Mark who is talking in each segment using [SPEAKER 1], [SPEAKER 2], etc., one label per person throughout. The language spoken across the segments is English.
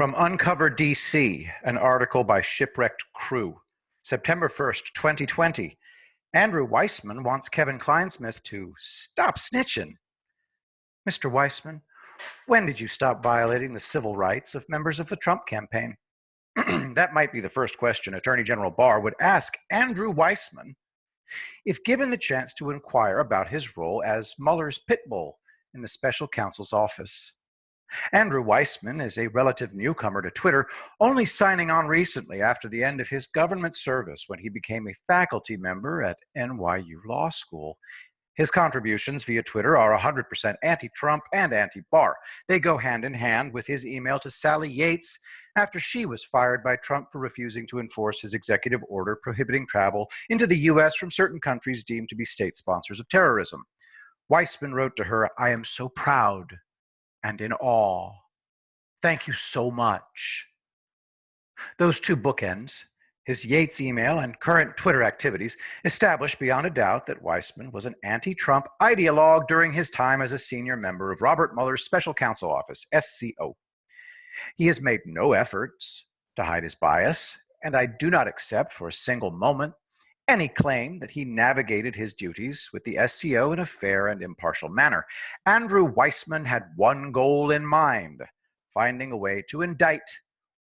[SPEAKER 1] From Uncover DC, an article by Shipwrecked Crew, September 1st, 2020. Andrew Weissmann wants Kevin Clinesmith to stop snitching. Mr. Weissmann, when did you stop violating the civil rights of members of the Trump campaign? That might be the first question Attorney General Barr would ask Andrew Weissmann if given the chance to inquire about his role as Mueller's pit bull in the special counsel's office. Andrew Weissmann is a relative newcomer to Twitter, only signing on recently after the end of his government service when he became a faculty member at NYU Law School. His contributions via Twitter are 100% anti-Trump and anti-Barr. They go hand in hand with his email to Sally Yates after she was fired by Trump for refusing to enforce his executive order prohibiting travel into the U.S. from certain countries deemed to be state sponsors of terrorism. Weissmann wrote to her, "I am so proud and in awe. Thank you so much." Those two bookends, his Yates email and current Twitter activities, establish beyond a doubt that Weissmann was an anti-Trump ideologue during his time as a senior member of Robert Mueller's Special Counsel Office, SCO. He has made no efforts to hide his bias, and I do not accept for a single moment any claim that he navigated his duties with the SCO in a fair and impartial manner. Andrew Weissmann had one goal in mind: finding a way to indict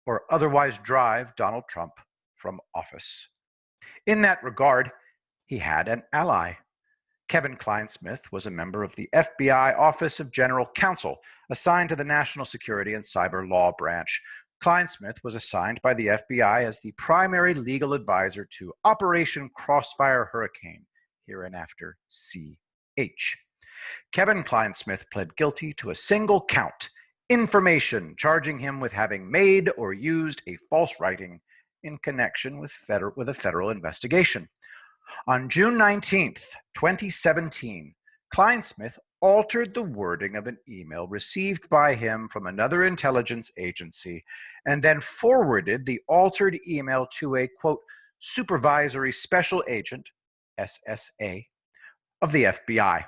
[SPEAKER 1] or otherwise drive Donald Trump from office. In that regard, he had an ally. Kevin Clinesmith was a member of the FBI Office of General Counsel, assigned to the National Security and Cyber Law Branch. Clinesmith was assigned by the FBI as the primary legal advisor to Operation Crossfire Hurricane, hereinafter CH. Kevin Clinesmith pled guilty to a single count, information charging him with having made or used a false writing in connection with a federal investigation. On June 19th, 2017, Clinesmith altered the wording of an email received by him from another intelligence agency and then forwarded the altered email to a, quote, supervisory special agent, SSA, of the FBI.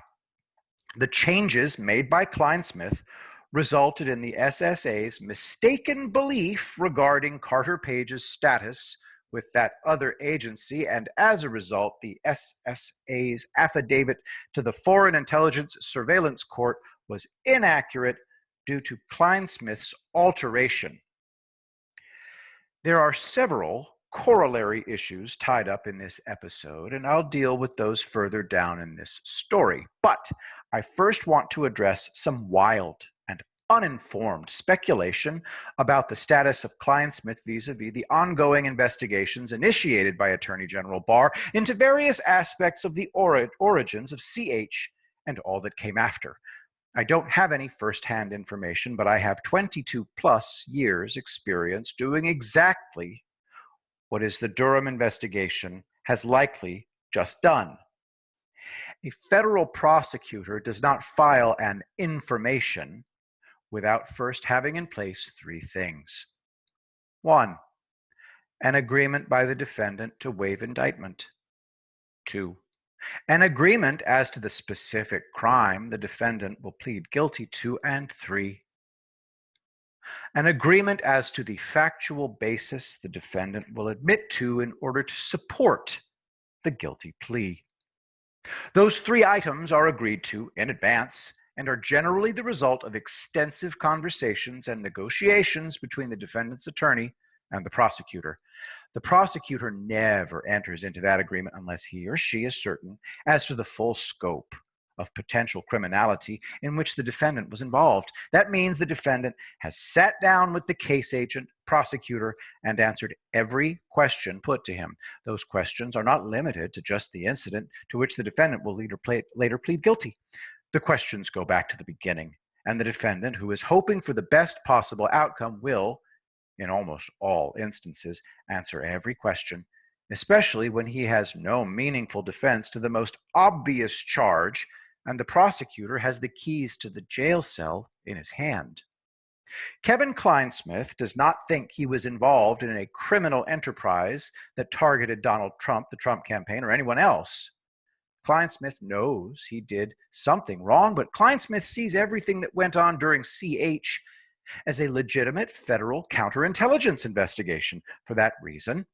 [SPEAKER 1] The changes made by Clinesmith resulted in the SSA's mistaken belief regarding Carter Page's status with that other agency, and as a result, the SSA's affidavit to the Foreign Intelligence Surveillance Court was inaccurate due to Clinesmith's alteration. There are several corollary issues tied up in this episode, and I'll deal with those further down in this story. But I first want to address some wild and uninformed speculation about the status of Clinesmith vis-a-vis the ongoing investigations initiated by Attorney General Barr into various aspects of the origins of CH and all that came after. I don't have any first-hand information, but I have 22 plus years experience doing exactly what is the Durham investigation has likely just done. A federal prosecutor does not file an information without first having in place three things. 1, an agreement by the defendant to waive indictment. 2, an agreement as to the specific crime the defendant will plead guilty to. And 3, an agreement as to the factual basis the defendant will admit to in order to support the guilty plea. Those three items are agreed to in advance and are generally the result of extensive conversations and negotiations between the defendant's attorney and the prosecutor. The prosecutor never enters into that agreement unless he or she is certain as to the full scope of potential criminality in which the defendant was involved. That means the defendant has sat down with the case agent, prosecutor, and answered every question put to him. Those questions are not limited to just the incident to which the defendant will later plead guilty. The questions go back to the beginning, and the defendant, who is hoping for the best possible outcome, will, in almost all instances, answer every question, especially when he has no meaningful defense to the most obvious charge and the prosecutor has the keys to the jail cell in his hand. Kevin Clinesmith does not think he was involved in a criminal enterprise that targeted Donald Trump, the Trump campaign, or anyone else. Clinesmith knows he did something wrong, but Clinesmith sees everything that went on during CH as a legitimate federal counterintelligence investigation. For that reason,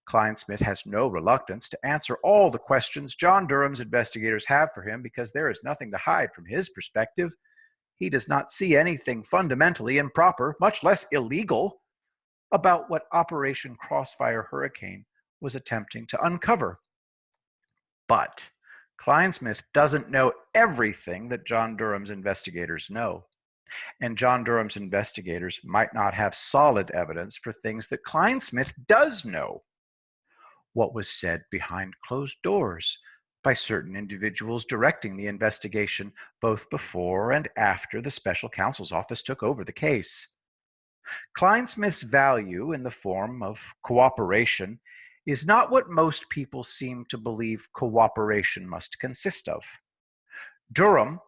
[SPEAKER 1] Clinesmith has no reluctance to answer all the questions John Durham's investigators have for him because there is nothing to hide from his perspective. He does not see anything fundamentally improper, much less illegal, about what Operation Crossfire Hurricane was attempting to uncover. But Clinesmith doesn't know everything that John Durham's investigators know. And John Durham's investigators might not have solid evidence for things that Clinesmith does know. What was said behind closed doors by certain individuals directing the investigation both before and after the special counsel's office took over the case. Clinesmith's value in the form of cooperation is not what most people seem to believe cooperation must consist of. Durham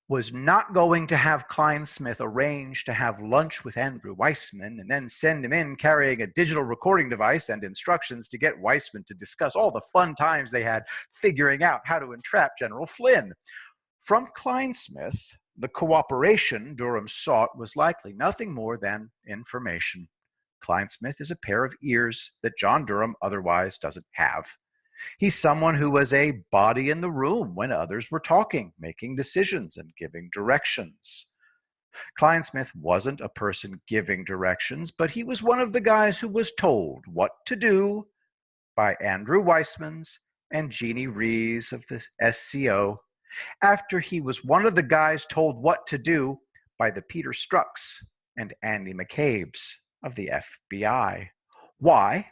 [SPEAKER 1] was not going to have Clinesmith arrange to have lunch with Andrew Weissmann and then send him in carrying a digital recording device and instructions to get Weissmann to discuss all the fun times they had figuring out how to entrap General Flynn. From Clinesmith, the cooperation Durham sought was likely nothing more than information. Clinesmith is a pair of ears that John Durham otherwise doesn't have. He's someone who was a body in the room when others were talking, making decisions, and giving directions. Clinesmith wasn't a person giving directions, but he was one of the guys who was told what to do by Andrew Weissmann's and Jeannie Rees of the SCO, after he was one of the guys told what to do by the Peter Strucks and Andy McCabe's of the FBI. Why?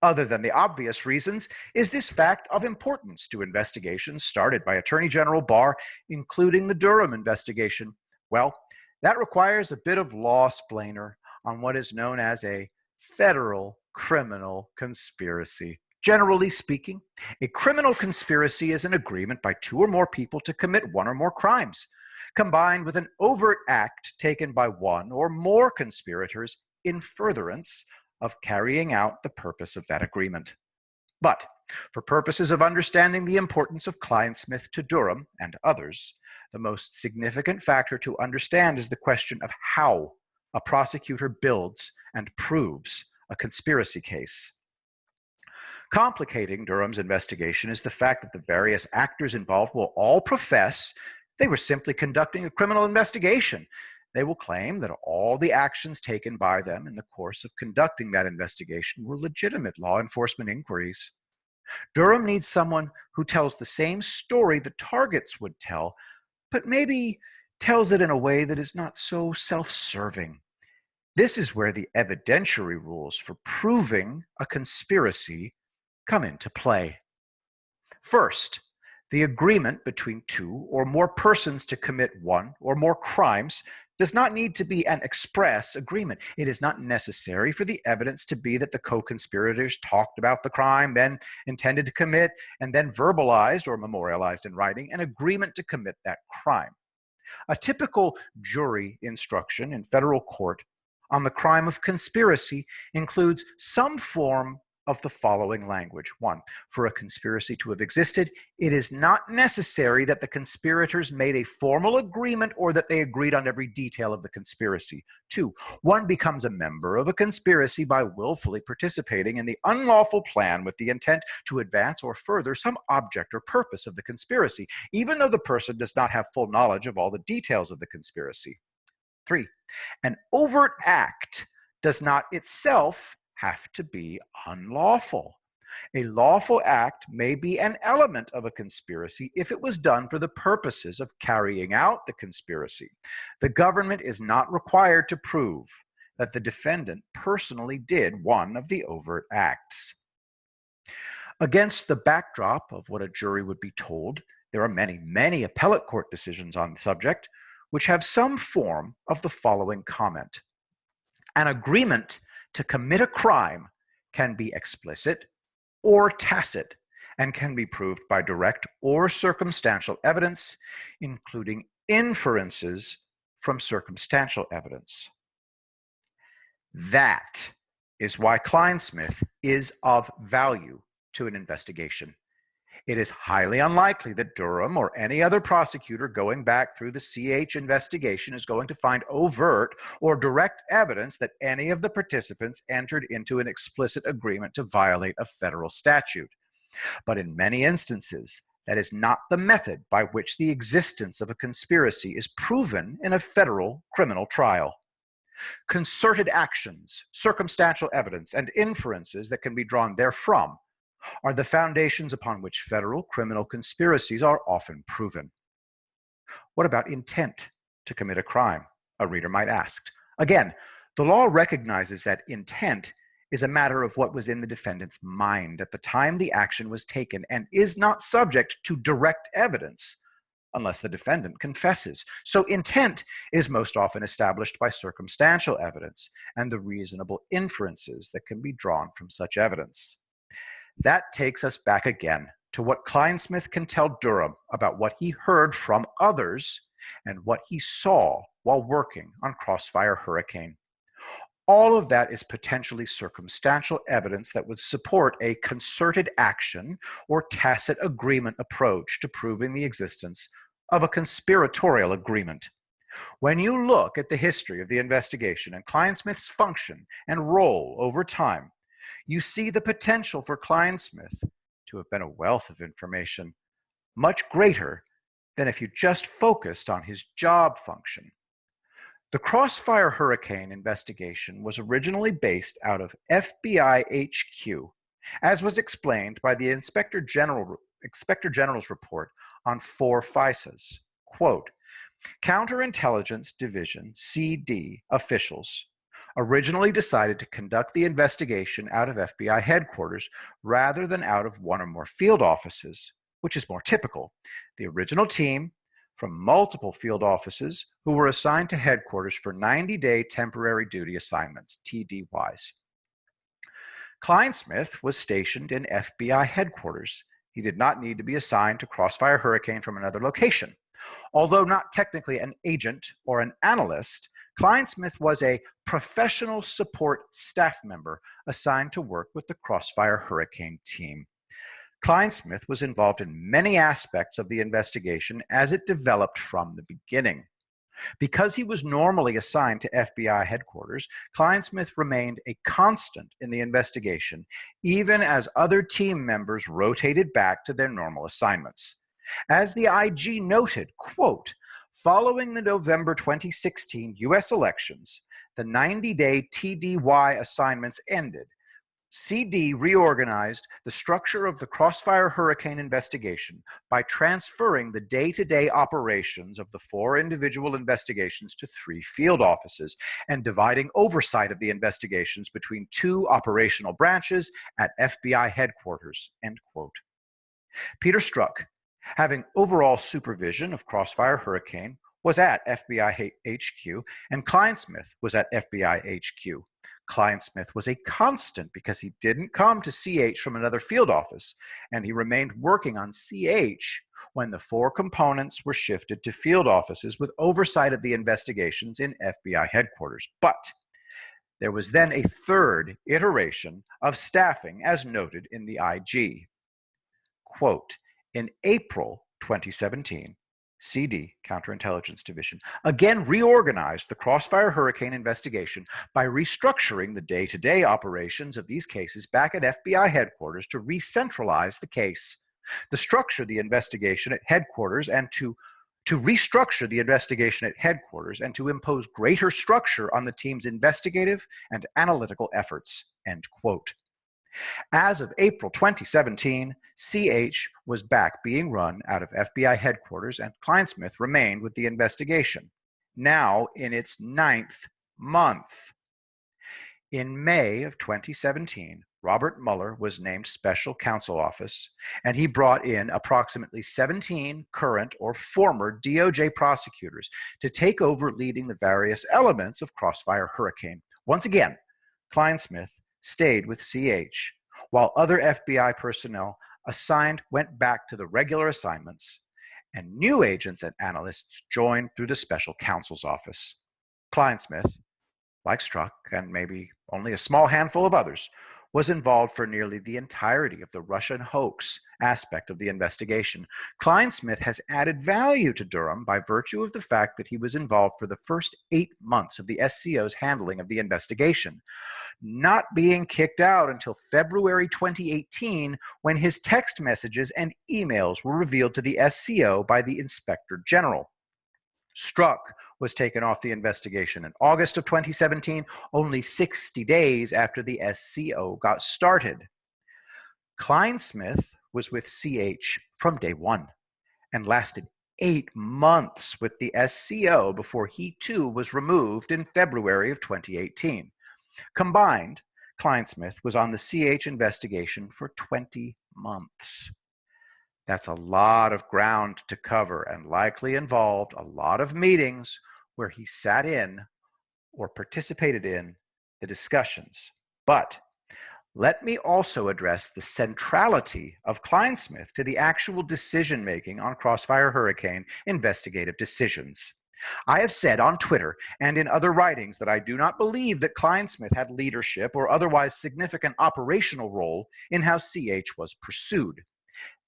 [SPEAKER 1] Other than the obvious reasons, is this fact of importance to investigations started by Attorney General Barr, including the Durham investigation? Well, that requires a bit of law-splainer on what is known as a federal criminal conspiracy. Generally speaking, a criminal conspiracy is an agreement by two or more people to commit one or more crimes, combined with an overt act taken by one or more conspirators in furtherance of carrying out the purpose of that agreement. But for purposes of understanding the importance of Clinesmith to Durham and others, the most significant factor to understand is the question of how a prosecutor builds and proves a conspiracy case. Complicating Durham's investigation is the fact that the various actors involved will all profess they were simply conducting a criminal investigation. They will claim that all the actions taken by them in the course of conducting that investigation were legitimate law enforcement inquiries. Durham needs someone who tells the same story the targets would tell, but maybe tells it in a way that is not so self-serving. This is where the evidentiary rules for proving a conspiracy come into play. First, the agreement between two or more persons to commit one or more crimes does not need to be an express agreement. It is not necessary for the evidence to be that the co-conspirators talked about the crime, then intended to commit, and then verbalized or memorialized in writing an agreement to commit that crime. A typical jury instruction in federal court on the crime of conspiracy includes some form of the following language. 1, for a conspiracy to have existed, it is not necessary that the conspirators made a formal agreement or that they agreed on every detail of the conspiracy. 2, one becomes a member of a conspiracy by willfully participating in the unlawful plan with the intent to advance or further some object or purpose of the conspiracy, even though the person does not have full knowledge of all the details of the conspiracy. 3, an overt act does not itself have to be unlawful. A lawful act may be an element of a conspiracy if it was done for the purposes of carrying out the conspiracy. The government is not required to prove that the defendant personally did one of the overt acts. Against the backdrop of what a jury would be told, there are many appellate court decisions on the subject which have some form of the following comment. An agreement to commit a crime can be explicit or tacit and can be proved by direct or circumstantial evidence, including inferences from circumstantial evidence. That is why Clinesmith is of value to an investigation. It is highly unlikely that Durham or any other prosecutor going back through the CH investigation is going to find overt or direct evidence that any of the participants entered into an explicit agreement to violate a federal statute. But in many instances, that is not the method by which the existence of a conspiracy is proven in a federal criminal trial. Concerted actions, circumstantial evidence, and inferences that can be drawn therefrom are the foundations upon which federal criminal conspiracies are often proven. What about intent to commit a crime? A reader might ask. Again, the law recognizes that intent is a matter of what was in the defendant's mind at the time the action was taken and is not subject to direct evidence unless the defendant confesses. So intent is most often established by circumstantial evidence and the reasonable inferences that can be drawn from such evidence. That takes us back again to what Clinesmith can tell Durham about what he heard from others and what he saw while working on Crossfire Hurricane. All of that is potentially circumstantial evidence that would support a concerted action or tacit agreement approach to proving the existence of a conspiratorial agreement. When you look at the history of the investigation and Clinesmith's function and role over time, you see the potential for Clinesmith to have been a wealth of information, much greater than if you just focused on his job function. The Crossfire Hurricane investigation was originally based out of FBI HQ, as was explained by the Inspector General's report on 4 FISAs. Quote, Counterintelligence Division, CD, officials originally decided to conduct the investigation out of FBI headquarters rather than out of one or more field offices, which is more typical. The original team from multiple field offices who were assigned to headquarters for 90-day temporary duty assignments, TDYs. Clinesmith was stationed in FBI headquarters. He did not need to be assigned to Crossfire Hurricane from another location. Although not technically an agent or an analyst, Clinesmith was a professional support staff member assigned to work with the Crossfire Hurricane team. Clinesmith was involved in many aspects of the investigation as it developed from the beginning. Because he was normally assigned to FBI headquarters, Clinesmith remained a constant in the investigation, even as other team members rotated back to their normal assignments. As the IG noted, quote, following the November 2016 U.S. elections, the 90-day TDY assignments ended. CD reorganized the structure of the Crossfire Hurricane investigation by transferring the day-to-day operations of the 4 individual investigations to 3 field offices and dividing oversight of the investigations between 2 operational branches at FBI headquarters, end quote. Peter Strzok, having overall supervision of Crossfire Hurricane, was at FBI HQ, and Clinesmith was at FBI HQ. Clinesmith was a constant because he didn't come to CH from another field office, and he remained working on CH when the 4 components were shifted to field offices with oversight of the investigations in FBI headquarters. But there was then a 3rd iteration of staffing as noted in the IG. Quote, in April 2017, CD, Counterintelligence Division, again reorganized the Crossfire Hurricane investigation by restructuring the day-to-day operations of these cases back at FBI headquarters to re-centralize the case. To restructure the investigation at headquarters and to impose greater structure on the team's investigative and analytical efforts, end quote. As of April 2017, CH was back being run out of FBI headquarters and Clinesmith remained with the investigation, now in its 9th month. In May of 2017, Robert Mueller was named Special Counsel Office, and he brought in approximately 17 current or former DOJ prosecutors to take over leading the various elements of Crossfire Hurricane. Once again, Clinesmith stayed with CH, while other FBI personnel assigned went back to the regular assignments, and new agents and analysts joined through the Special Counsel's Office. Clinesmith, like Strzok and maybe only a small handful of others, was involved for nearly the entirety of the Russian hoax aspect of the investigation. Clinesmith has added value to Durham by virtue of the fact that he was involved for the first 8 months of the SCO's handling of the investigation, not being kicked out until February 2018, when his text messages and emails were revealed to the SCO by the Inspector General. Strzok was taken off the investigation in August of 2017, only 60 days after the SCO got started. Clinesmith was with CH from day one and lasted 8 months with the SCO before he too was removed in February of 2018. Combined, Clinesmith was on the CH investigation for 20 months. That's a lot of ground to cover and likely involved a lot of meetings where he sat in or participated in the discussions. But let me also address the centrality of Clinesmith to the actual decision-making on Crossfire Hurricane investigative decisions. I have said on Twitter and in other writings that I do not believe that Clinesmith had leadership or otherwise significant operational role in how CH was pursued.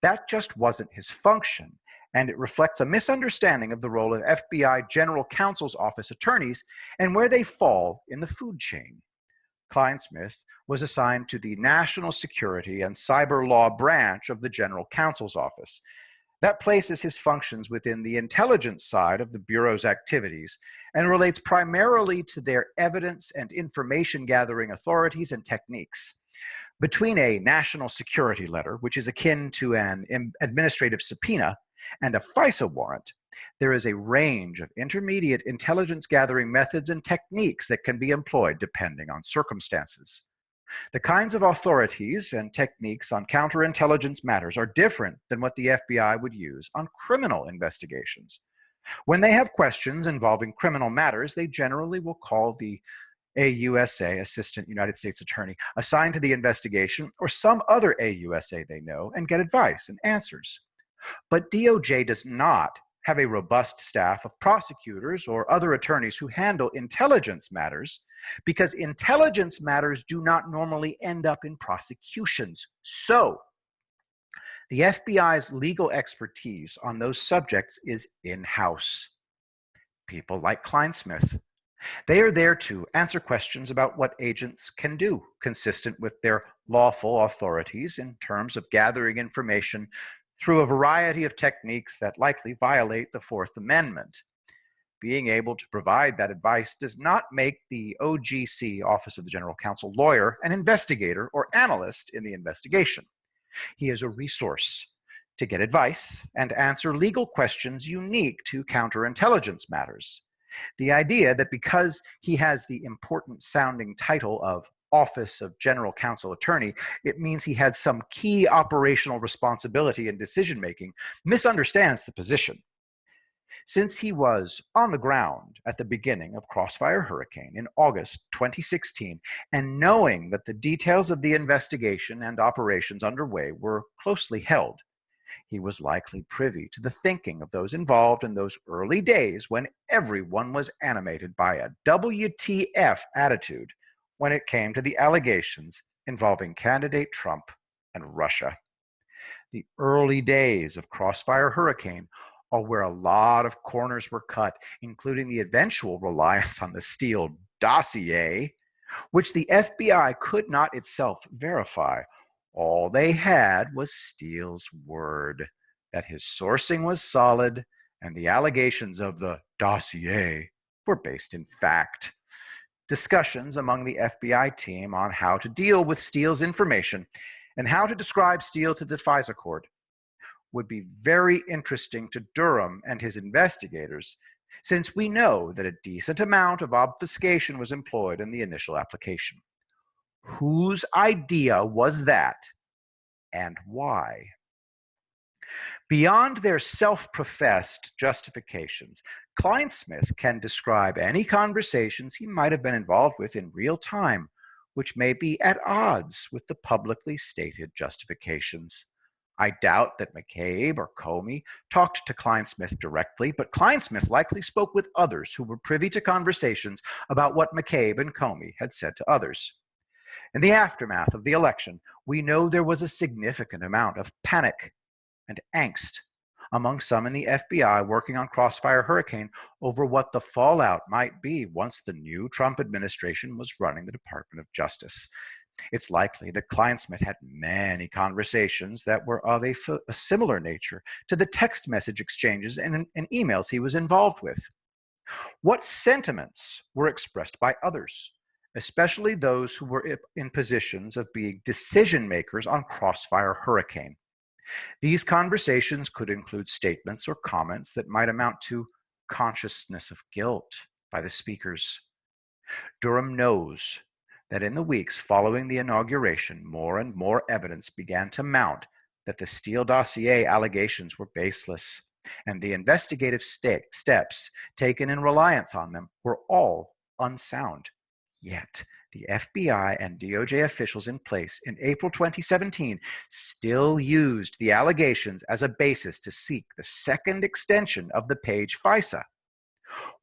[SPEAKER 1] That just wasn't his function, and it reflects a misunderstanding of the role of FBI General Counsel's office attorneys and where they fall in the food chain. Clinesmith was assigned to the National Security and Cyber Law branch of the General Counsel's office. That places his functions within the intelligence side of the Bureau's activities and relates primarily to their evidence and information gathering authorities and techniques. Between a national security letter, which is akin to an administrative subpoena, and a FISA warrant, there is a range of intermediate intelligence gathering methods and techniques that can be employed depending on circumstances. The kinds of authorities and techniques on counterintelligence matters are different than what the FBI would use on criminal investigations. When they have questions involving criminal matters, they generally will call the AUSA, Assistant United States Attorney, assigned to the investigation, or some other AUSA they know, and get advice and answers. But DOJ does not have a robust staff of prosecutors or other attorneys who handle intelligence matters, because intelligence matters do not normally end up in prosecutions. So, the FBI's legal expertise on those subjects is in-house. People like Clinesmith. They are there to answer questions about what agents can do, consistent with their lawful authorities in terms of gathering information through a variety of techniques that likely violate the Fourth Amendment. Being able to provide that advice does not make the OGC, Office of the General Counsel, lawyer, an investigator or analyst in the investigation. He is a resource to get advice and answer legal questions unique to counterintelligence matters. The idea that because he has the important sounding title of Office of General Counsel Attorney, it means he had some key operational responsibility in decision-making misunderstands the position. Since he was on the ground at the beginning of Crossfire Hurricane in August 2016, and knowing that the details of the investigation and operations underway were closely held, he was likely privy to the thinking of those involved in those early days when everyone was animated by a WTF attitude when it came to the allegations involving candidate Trump and Russia. The early days of Crossfire Hurricane are where a lot of corners were cut, including the eventual reliance on the Steele dossier, which the FBI could not itself verify. All they had was Steele's word that his sourcing was solid and the allegations of the dossier were based in fact. Discussions among the FBI team on how to deal with Steele's information and how to describe Steele to the FISA court would be very interesting to Durham and his investigators, since we know that a decent amount of obfuscation was employed in the initial application. Whose idea was that, and why? Beyond their self-professed justifications, Clinesmith can describe any conversations he might have been involved with in real time, which may be at odds with the publicly stated justifications. I doubt that McCabe or Comey talked to Clinesmith directly, but Clinesmith likely spoke with others who were privy to conversations about what McCabe and Comey had said to others. In the aftermath of the election, we know there was a significant amount of panic and angst among some in the FBI working on Crossfire Hurricane over what the fallout might be once the new Trump administration was running the Department of Justice. It's likely that Clinesmith had many conversations that were of a similar nature to the text message exchanges and emails he was involved with. What sentiments were expressed by others, especially those who were in positions of being decision makers on Crossfire Hurricane? These conversations could include statements or comments that might amount to consciousness of guilt by the speakers. Durham knows that in the weeks following the inauguration, more and more evidence began to mount that the Steele dossier allegations were baseless, and the investigative steps taken in reliance on them were all unsound. Yet, the FBI and DOJ officials in place in April 2017 still used the allegations as a basis to seek the second extension of the Page FISA.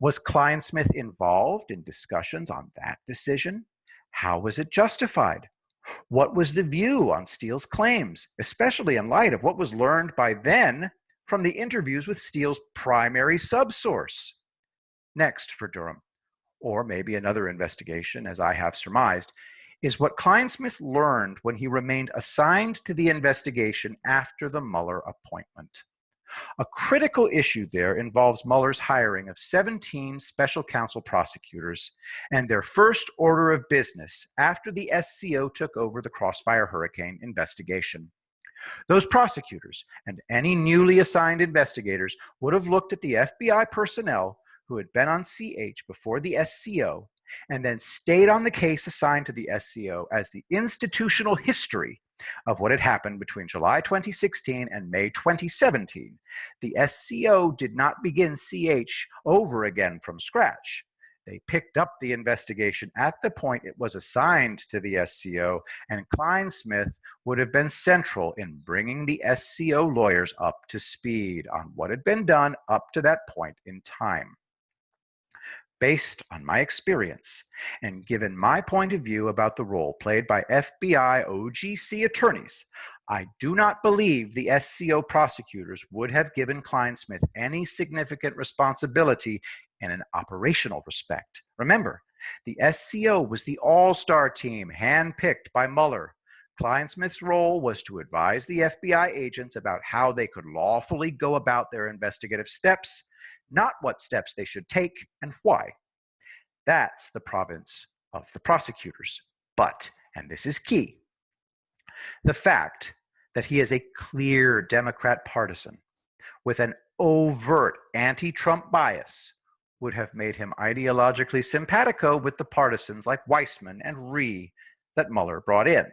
[SPEAKER 1] Was Clinesmith involved in discussions on that decision? How was it justified? What was the view on Steele's claims, especially in light of what was learned by then from the interviews with Steele's primary subsource? Next for Durham, or maybe another investigation, as I have surmised, is what Clinesmith learned when he remained assigned to the investigation after the Mueller appointment. A critical issue there involves Mueller's hiring of 17 special counsel prosecutors and their first order of business after the SCO took over the Crossfire Hurricane investigation. Those prosecutors and any newly assigned investigators would have looked at the FBI personnel who had been on CH before the SCO and then stayed on the case assigned to the SCO as the institutional history of what had happened between July 2016 and May 2017. The SCO did not begin CH over again from scratch. They picked up the investigation at the point it was assigned to the SCO, and Clinesmith would have been central in bringing the SCO lawyers up to speed on what had been done up to that point in time. Based on my experience, and given my point of view about the role played by FBI OGC attorneys, I do not believe the SCO prosecutors would have given Clinesmith any significant responsibility in an operational respect. Remember, the SCO was the all-star team handpicked by Mueller. Clinesmith's role was to advise the FBI agents about how they could lawfully go about their investigative steps, not what steps they should take and why. That's the province of the prosecutors. But, and this is key, the fact that he is a clear Democrat partisan with an overt anti-Trump bias would have made him ideologically simpatico with the partisans like Weissmann and Rhee that Mueller brought in.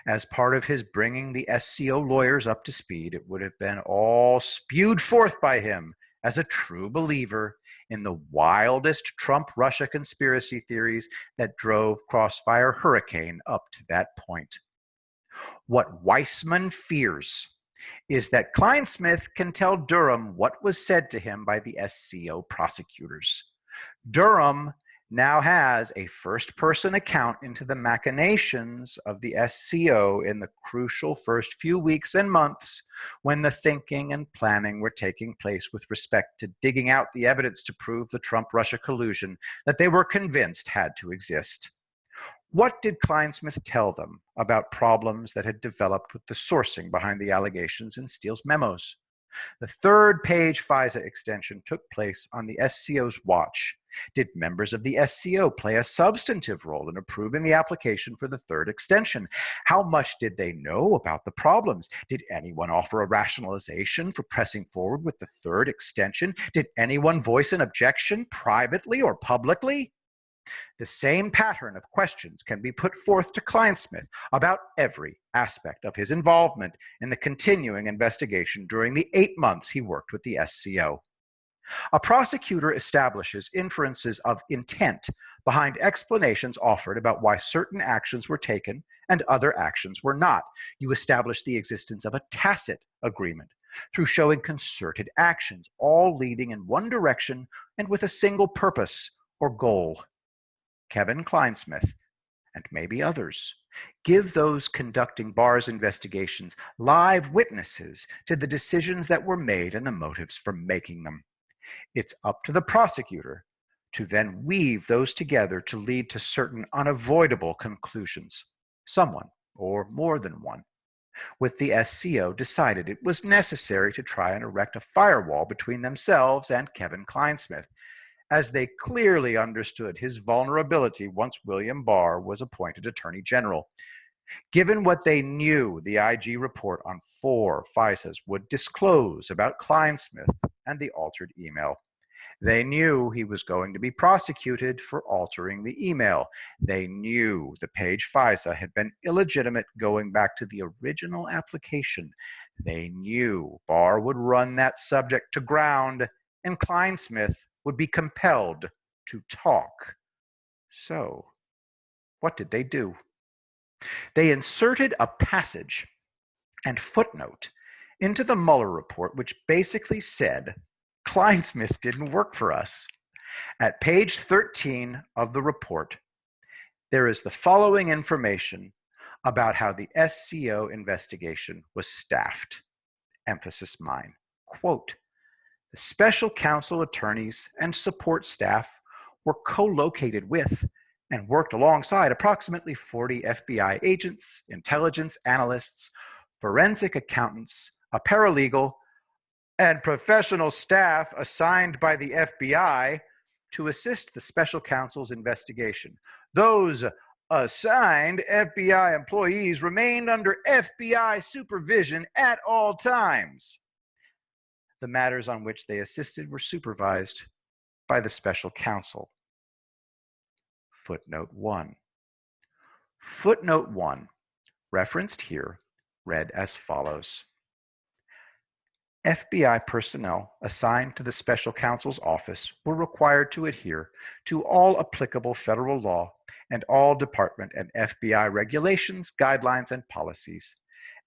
[SPEAKER 1] As part of his bringing the SCO lawyers up to speed, it would have been all spewed forth by him as a true believer in the wildest Trump-Russia conspiracy theories that drove Crossfire Hurricane up to that point. What Weissmann fears is that Clinesmith can tell Durham what was said to him by the SCO prosecutors. Durham now has a first-person account into the machinations of the SCO in the crucial first few weeks and months when the thinking and planning were taking place with respect to digging out the evidence to prove the Trump-Russia collusion that they were convinced had to exist. What did Clinesmith tell them about problems that had developed with the sourcing behind the allegations in Steele's memos? The third Page FISA extension took place on the SCO's watch. Did members of the SCO play a substantive role in approving the application for the third extension? How much did they know about the problems? Did anyone offer a rationalization for pressing forward with the third extension? Did anyone voice an objection privately or publicly? The same pattern of questions can be put forth to Clinesmith about every aspect of his involvement in the continuing investigation during the 8 months he worked with the SCO. A prosecutor establishes inferences of intent behind explanations offered about why certain actions were taken and other actions were not. You establish the existence of a tacit agreement through showing concerted actions, all leading in one direction and with a single purpose or goal. Kevin Clinesmith and maybe others. Give those conducting Barr's investigations live witnesses to the decisions that were made and the motives for making them. It's up to the prosecutor to then weave those together to lead to certain unavoidable conclusions. Someone, or more than one, with the SCO decided it was necessary to try and erect a firewall between themselves and Kevin Clinesmith, as they clearly understood his vulnerability once William Barr was appointed Attorney General. Given what they knew the IG report on 4 FISAs would disclose about Clinesmith and the altered email, they knew he was going to be prosecuted for altering the email. They knew the page FISA had been illegitimate going back to the original application. They knew Barr would run that subject to ground, and Clinesmith would be compelled to talk. So, what did they do? They inserted a passage and footnote into the Mueller report, which basically said, Clinesmith didn't work for us. At page 13 of the report, there is the following information about how the SCO investigation was staffed. Emphasis mine. Quote, the special counsel attorneys and support staff were co-located with and worked alongside approximately 40 FBI agents, intelligence analysts, forensic accountants, a paralegal, and professional staff assigned by the FBI to assist the special counsel's investigation. Those assigned FBI employees remained under FBI supervision at all times. The matters on which they assisted were supervised by the special counsel. Footnote 1. Footnote 1, referenced here, read as follows. FBI personnel assigned to the special counsel's office were required to adhere to all applicable federal law and all department and FBI regulations, guidelines, and policies.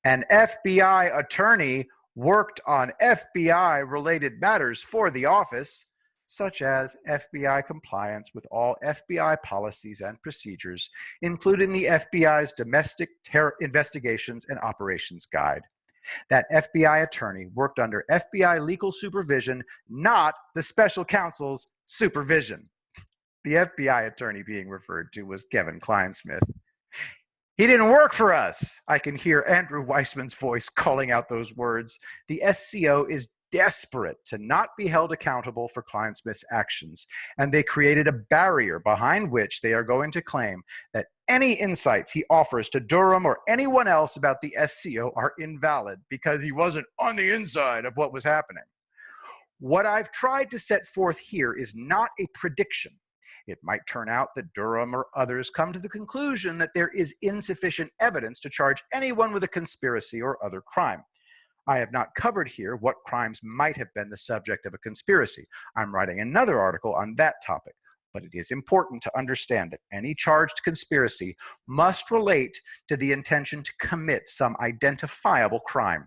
[SPEAKER 1] An FBI attorney worked on FBI-related matters for the office, such as FBI compliance with all FBI policies and procedures, including the FBI's Domestic Terror Investigations and Operations Guide. That FBI attorney worked under FBI legal supervision, not the special counsel's supervision. The FBI attorney being referred to was Kevin Clinesmith. He didn't work for us. I can hear Andrew Weissmann's voice calling out those words. The SCO is desperate to not be held accountable for Clinesmith's actions, and they created a barrier behind which they are going to claim that any insights he offers to Durham or anyone else about the SCO are invalid because he wasn't on the inside of what was happening. What I've tried to set forth here is not a prediction. It might turn out that Durham or others come to the conclusion that there is insufficient evidence to charge anyone with a conspiracy or other crime. I have not covered here what crimes might have been the subject of a conspiracy. I'm writing another article on that topic, but it is important to understand that any charged conspiracy must relate to the intention to commit some identifiable crime.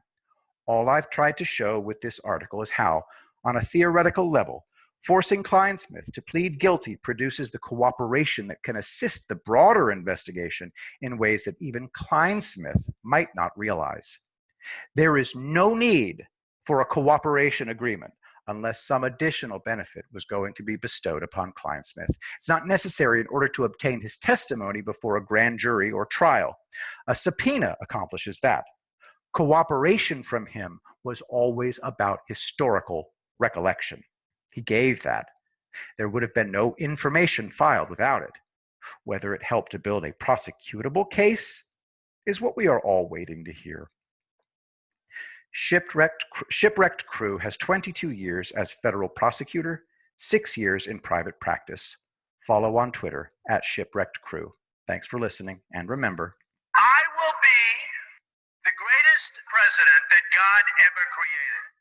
[SPEAKER 1] All I've tried to show with this article is how, on a theoretical level, forcing Clinesmith to plead guilty produces the cooperation that can assist the broader investigation in ways that even Clinesmith might not realize. There is no need for a cooperation agreement unless some additional benefit was going to be bestowed upon Clinesmith. It's not necessary in order to obtain his testimony before a grand jury or trial. A subpoena accomplishes that. Cooperation from him was always about historical recollection. He gave that. There would have been no information filed without it. Whether it helped to build a prosecutable case is what we are all waiting to hear. Shipwrecked Crew has 22 years as federal prosecutor, 6 years in private practice. Follow on Twitter at Shipwrecked Crew. Thanks for listening, and remember,
[SPEAKER 2] I will be the greatest president that God ever created.